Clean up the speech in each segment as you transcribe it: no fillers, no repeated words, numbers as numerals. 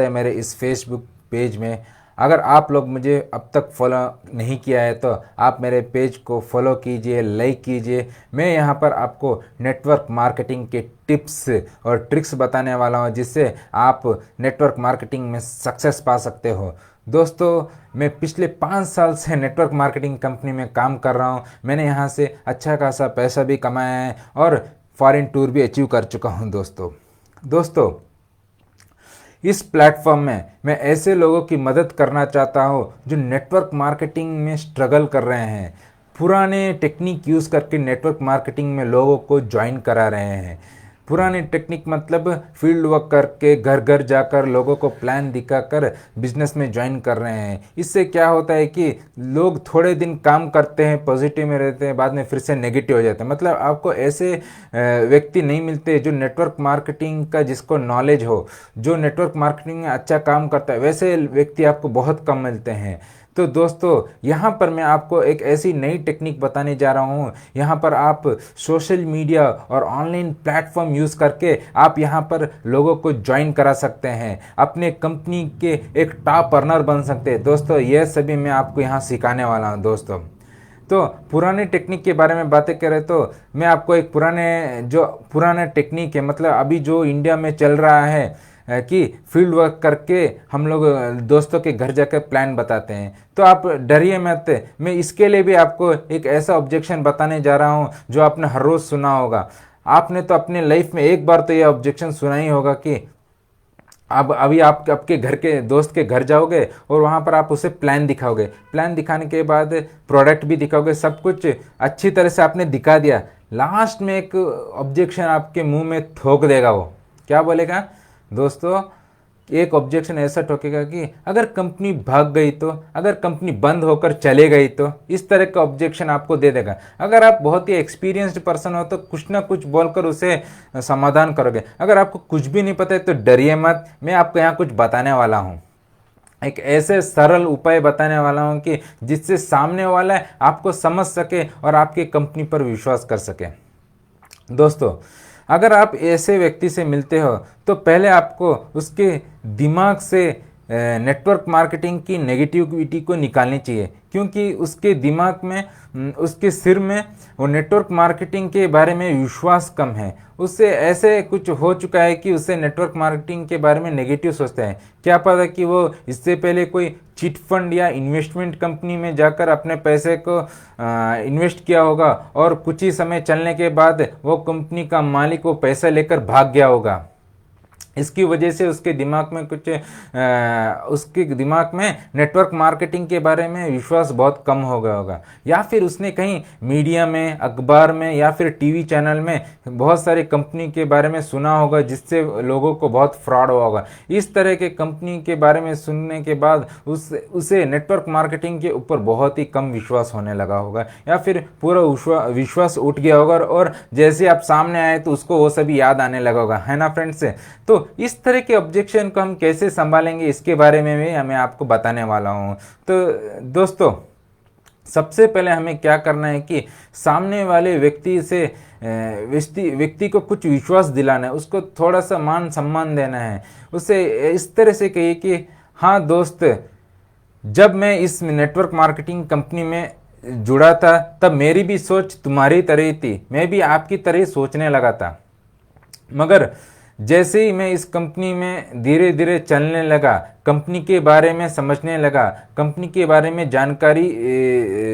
है मेरे इस फेसबुक पेज में। अगर आप लोग मुझे अब तक फॉलो नहीं किया है तो आप मेरे पेज को फॉलो कीजिए, लाइक कीजिए। मैं यहाँ पर आपको नेटवर्क मार्केटिंग के टिप्स और ट्रिक्स बताने वाला हूँ जिससे आप नेटवर्क मार्केटिंग में सक्सेस पा सकते हो। दोस्तों, मैं पिछले 5 साल से नेटवर्क मार्केटिंग कंपनी में काम कर रहा हूँ। मैंने यहाँ से अच्छा खासा पैसा भी कमाया है और फॉरेन टूर भी अचीव कर चुका हूँ। दोस्तों, इस प्लेटफॉर्म में मैं ऐसे लोगों की मदद करना चाहता हूँ जो नेटवर्क मार्केटिंग में स्ट्रगल कर रहे हैं, पुराने टेक्निक यूज़ करके नेटवर्क मार्केटिंग में लोगों को ज्वाइन करा रहे हैं। पुराने टेक्निक मतलब फील्ड वर्क करके घर घर जाकर लोगों को प्लान दिखाकर बिजनेस में ज्वाइन कर रहे हैं। इससे क्या होता है कि लोग थोड़े दिन काम करते हैं, पॉजिटिव में रहते हैं, बाद में फिर से नेगेटिव हो जाते हैं। मतलब आपको ऐसे व्यक्ति नहीं मिलते जो नेटवर्क मार्केटिंग का जिसको नॉलेज हो, जो नेटवर्क मार्केटिंग में अच्छा काम करता है, वैसे व्यक्ति आपको बहुत कम मिलते हैं। तो दोस्तों, यहाँ पर मैं आपको एक ऐसी नई टेक्निक बताने जा रहा हूँ। यहाँ पर आप सोशल मीडिया और ऑनलाइन प्लेटफॉर्म यूज़ करके आप यहाँ पर लोगों को ज्वाइन करा सकते हैं, अपने कंपनी के एक टॉप अर्नर बन सकते हैं। दोस्तों, यह सभी मैं आपको यहाँ सिखाने वाला हूँ। दोस्तों, तो पुराने टेक्निक के बारे में बातें करें तो मैं आपको एक पुराना टेक्निक है, मतलब अभी जो इंडिया में चल रहा है कि फील्ड वर्क करके हम लोग दोस्तों के घर जाकर प्लान बताते हैं। तो आप डरिए मत, मैं इसके लिए भी आपको एक ऐसा ऑब्जेक्शन बताने जा रहा हूँ जो आपने हर रोज़ सुना होगा। आपने तो अपने लाइफ में एक बार तो ये ऑब्जेक्शन सुना ही होगा कि अब अभी आप आपके घर के दोस्त के घर जाओगे और वहाँ पर आप उसे प्लान दिखाओगे, प्लान दिखाने के बाद प्रोडक्ट भी दिखाओगे, सब कुछ अच्छी तरह से आपने दिखा दिया, लास्ट में एक ऑब्जेक्शन आपके मुंह में थोक देगा। वो क्या बोलेगा दोस्तों? एक ऑब्जेक्शन ऐसा ठोकेगा कि अगर कंपनी भाग गई तो, अगर कंपनी बंद होकर चले गई तो, इस तरह का ऑब्जेक्शन आपको दे देगा। अगर आप बहुत ही एक्सपीरियंस्ड पर्सन हो तो कुछ ना कुछ बोलकर उसे समाधान करोगे। अगर आपको कुछ भी नहीं पता है तो डरिए मत, मैं आपको यहाँ कुछ बताने वाला हूँ, एक ऐसे सरल उपाय बताने वाला हूँ कि जिससे सामने वाला आपको समझ सके और आपकी कंपनी पर विश्वास कर सके। दोस्तों, अगर आप ऐसे व्यक्ति से मिलते हो तो पहले आपको उसके दिमाग से नेटवर्क मार्केटिंग की नेगेटिविटी को निकालनी चाहिए, क्योंकि उसके दिमाग में, उसके सिर में वो नेटवर्क मार्केटिंग के बारे में विश्वास कम है। उससे ऐसे कुछ हो चुका है कि उससे नेटवर्क मार्केटिंग के बारे में नेगेटिव सोचता है। क्या पता कि वो इससे पहले कोई चिट फंड या इन्वेस्टमेंट कंपनी में जाकर अपने पैसे को इन्वेस्ट किया होगा और कुछ ही समय चलने के बाद वो कंपनी का मालिक वो पैसा लेकर भाग गया होगा। इसकी वजह से उसके दिमाग में नेटवर्क मार्केटिंग के बारे में विश्वास बहुत कम हो गया होगा, या फिर उसने कहीं मीडिया में, अखबार में या फिर टीवी चैनल में बहुत सारी कंपनी के बारे में सुना होगा जिससे लोगों को बहुत फ्रॉड हुआ होगा। इस तरह के कंपनी के बारे में सुनने के बाद उसे नेटवर्क मार्केटिंग के ऊपर बहुत ही कम विश्वास होने लगा होगा, या फिर पूरा विश्वास उठ गया होगा और जैसे आप सामने आए तो उसको वो सभी याद आने लगा होगा, है ना फ्रेंड्स? तो इस तरह के ऑब्जेक्शन को हम कैसे संभालेंगे इसके बारे में भी मैं आपको बताने वाला हूँ। तो दोस्तों, सबसे पहले हमें क्या करना है कि सामने वाले व्यक्ति को कुछ विश्वास दिलाना है, उसको थोड़ा सा मान सम्मान देना है। उसे इस तरह से कहिए कि हाँ दोस्त, जब मैं इस नेटवर्क मार्केटिंग कंपनी में जुड़ा था तब मेरी भी सोच तुम्हारी तरह ही थी, मैं भी आपकी तरह ही सोचने लगा था, मगर जैसे ही मैं इस कंपनी में धीरे धीरे चलने लगा, कंपनी के बारे में समझने लगा, कंपनी के बारे में जानकारी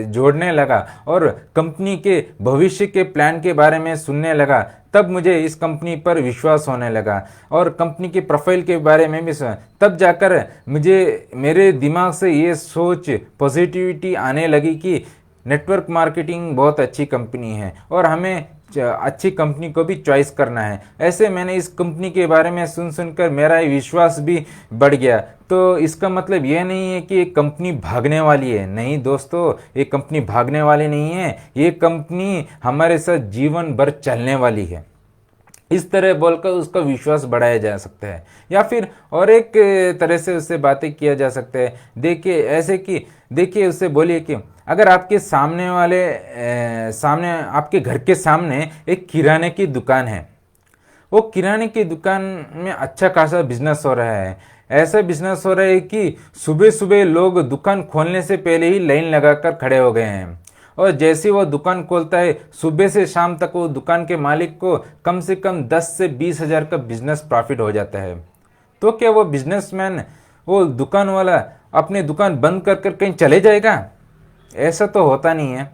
जोड़ने लगा और कंपनी के भविष्य के प्लान के बारे में सुनने लगा, तब मुझे इस कंपनी पर विश्वास होने लगा और कंपनी के प्रोफाइल के बारे में भी सुना। तब जाकर मेरे दिमाग से ये सोच, पॉजिटिविटी आने लगी कि नेटवर्क मार्केटिंग बहुत अच्छी कंपनी है और हमें अच्छी कंपनी को भी चॉइस करना है। ऐसे मैंने इस कंपनी के बारे में सुनकर मेरा विश्वास भी बढ़ गया। तो इसका मतलब ये नहीं है कि ये कंपनी भागने वाली है, नहीं दोस्तों, ये कंपनी भागने वाली नहीं है, ये कंपनी हमारे साथ जीवन भर चलने वाली है। इस तरह बोलकर उसका विश्वास बढ़ाया जा सकता है, या फिर और एक तरह से उससे बातें किया जा सकता है। देखिए उससे बोलिए कि अगर आपके आपके घर के सामने एक किराने की दुकान है, वो किराने की दुकान में अच्छा खासा बिजनेस हो रहा है, ऐसा बिजनेस हो रहा है कि सुबह सुबह लोग दुकान खोलने से पहले ही लाइन लगाकर खड़े हो गए हैं, और जैसे वो दुकान खोलता है सुबह से शाम तक वो दुकान के मालिक को कम से कम 10 से 20 हज़ार का बिजनेस प्रॉफिट हो जाता है। तो क्या वो बिजनेसमैन, वो दुकान वाला अपनी दुकान बंद कर कर कहीं चले जाएगा? ऐसा तो होता नहीं है।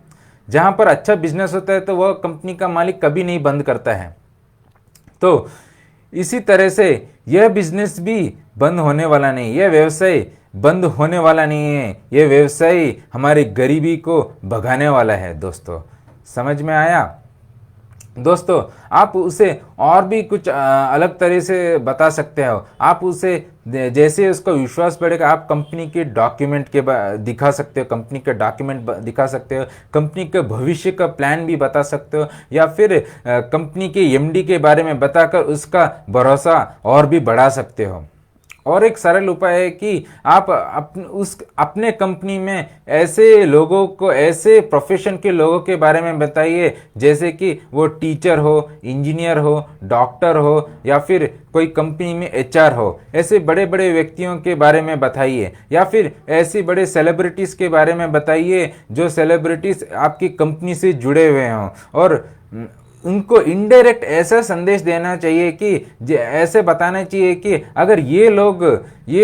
जहाँ पर अच्छा बिजनेस होता है तो वह कंपनी का मालिक कभी नहीं बंद करता है। तो इसी तरह से यह बिजनेस भी बंद होने वाला नहीं, यह व्यवसाय बंद होने वाला नहीं है। यह व्यवसाय हमारी गरीबी को भगाने वाला है। दोस्तों समझ में आया? दोस्तों आप उसे और भी कुछ अलग तरह से बता सकते हो। आप उसे जैसे उसका विश्वास बढ़ेगा, आप कंपनी के डॉक्यूमेंट के दिखा सकते हो, कंपनी के डॉक्यूमेंट दिखा सकते हो, कंपनी के भविष्य का प्लान भी बता सकते हो, या फिर कंपनी के एमडी के बारे में बताकर उसका भरोसा और भी बढ़ा सकते हो। और एक सरल उपाय है कि आप अपने कंपनी में ऐसे लोगों को, ऐसे प्रोफेशन के लोगों के बारे में बताइए, जैसे कि वो टीचर हो, इंजीनियर हो, डॉक्टर हो, या फिर कोई कंपनी में एचआर हो। ऐसे बड़े बड़े व्यक्तियों के बारे में बताइए, या फिर ऐसे बड़े सेलिब्रिटीज़ के बारे में बताइए जो सेलिब्रिटीज़ आपकी कंपनी से जुड़े हुए हों, और उनको इनडायरेक्ट ऐसा संदेश देना चाहिए कि ऐसे बताना चाहिए कि अगर ये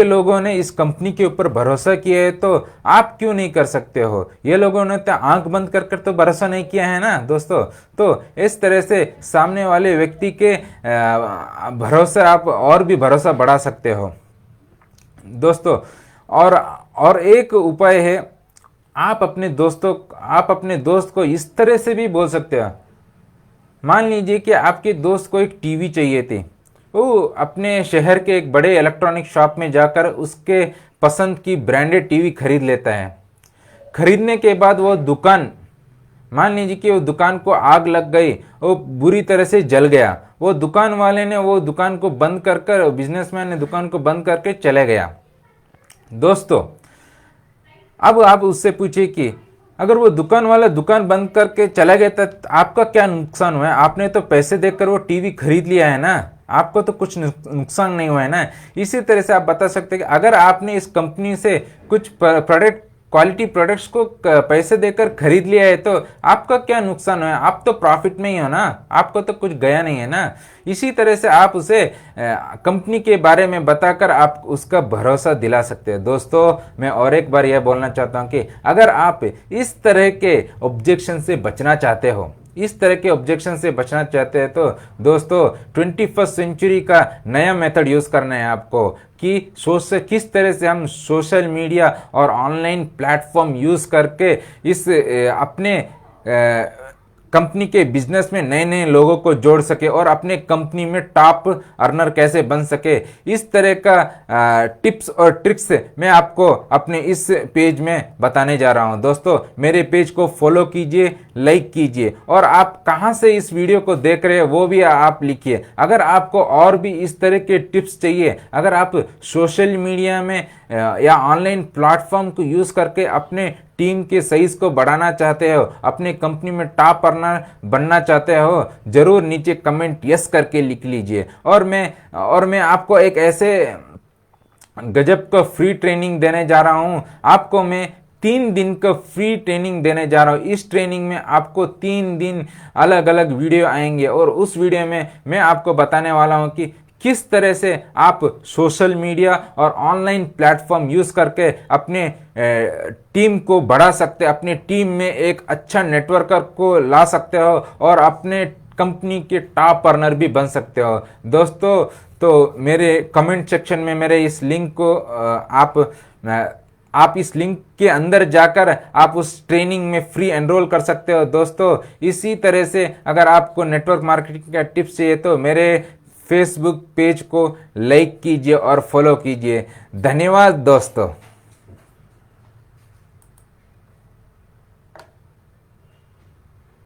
लोगों ने इस कंपनी के ऊपर भरोसा किया है तो आप क्यों नहीं कर सकते हो। ये लोगों ने तो आंख बंद कर कर तो भरोसा नहीं किया है ना दोस्तों। तो इस तरह से सामने वाले व्यक्ति के भरोसा, आप और भी भरोसा बढ़ा सकते हो दोस्तों। और एक उपाय है, आप अपने दोस्त को इस तरह से भी बोल सकते हो। मान लीजिए कि आपके दोस्त को एक टीवी चाहिए थी, वो अपने शहर के एक बड़े इलेक्ट्रॉनिक शॉप में जाकर उसके पसंद की ब्रांडेड टीवी खरीद लेता है। खरीदने के बाद मान लीजिए कि वो दुकान को आग लग गई, वो बुरी तरह से जल गया। वो दुकान वाले ने वो दुकान को बंद कर बिजनेसमैन ने दुकान को बंद करके चले गया। दोस्तों अब आप उससे पूछिए कि अगर वो दुकान वाला दुकान बंद करके चला गया तो आपका क्या नुकसान हुआ है? आपने तो पैसे देकर वो टीवी खरीद लिया है ना, आपको तो कुछ नुकसान नहीं हुआ है ना। इसी तरह से आप बता सकते हैं कि अगर आपने इस कंपनी से कुछ क्वालिटी प्रोडक्ट्स को पैसे देकर खरीद लिया है तो आपका क्या नुकसान है? आप तो प्रॉफिट में ही हो ना, आपको तो कुछ गया नहीं है ना। इसी तरह से आप उसे कंपनी के बारे में बताकर आप उसका भरोसा दिला सकते हैं। दोस्तों मैं और एक बार यह बोलना चाहता हूं कि अगर आप इस तरह के ऑब्जेक्शन से बचना चाहते हो, तो दोस्तों 21st सेंचुरी का नया मेथड यूज करना है आपको कि किस तरह से हम सोशल मीडिया और ऑनलाइन प्लेटफॉर्म यूज करके इस अपने कंपनी के बिजनेस में नए नए लोगों को जोड़ सके और अपने कंपनी में टॉप अर्नर कैसे बन सके। इस तरह का टिप्स और ट्रिक्स मैं आपको अपने इस पेज में बताने जा रहा हूं। दोस्तों मेरे पेज को फॉलो कीजिए, लाइक कीजिए, और आप कहां से इस वीडियो को देख रहे हैं वो भी आप लिखिए। अगर आपको और भी इस तरह के टिप्स चाहिए, अगर आप सोशल मीडिया में या ऑनलाइन प्लेटफॉर्म को यूज करके अपने टीम के साइज को बढ़ाना चाहते हो, अपने कंपनी में टॉप अर्नर बनना चाहते हो, जरूर नीचे कमेंट यस करके लिख लीजिए। और मैं आपको एक ऐसे गजब का फ्री ट्रेनिंग देने जा रहा हूं। आपको मैं 3 दिन का फ्री ट्रेनिंग देने जा रहा हूं। इस ट्रेनिंग में आपको 3 दिन अलग अलग वीडियो आएंगे, और उस वीडियो में मैं आपको बताने वाला हूं कि किस तरह से आप सोशल मीडिया और ऑनलाइन प्लेटफॉर्म यूज करके अपने टीम को बढ़ा सकते, अपने टीम में एक अच्छा नेटवर्कर को ला सकते हो और अपने कंपनी के टॉप अर्नर भी बन सकते हो। दोस्तों तो मेरे कमेंट सेक्शन में मेरे इस लिंक को आप इस लिंक के अंदर जाकर आप उस ट्रेनिंग में फ्री एनरोल कर सकते हो। दोस्तों इसी तरह से अगर आपको नेटवर्क मार्केटिंग का टिप्स चाहिए तो मेरे फेसबुक पेज को लाइक कीजिए और फॉलो कीजिए। धन्यवाद दोस्तों।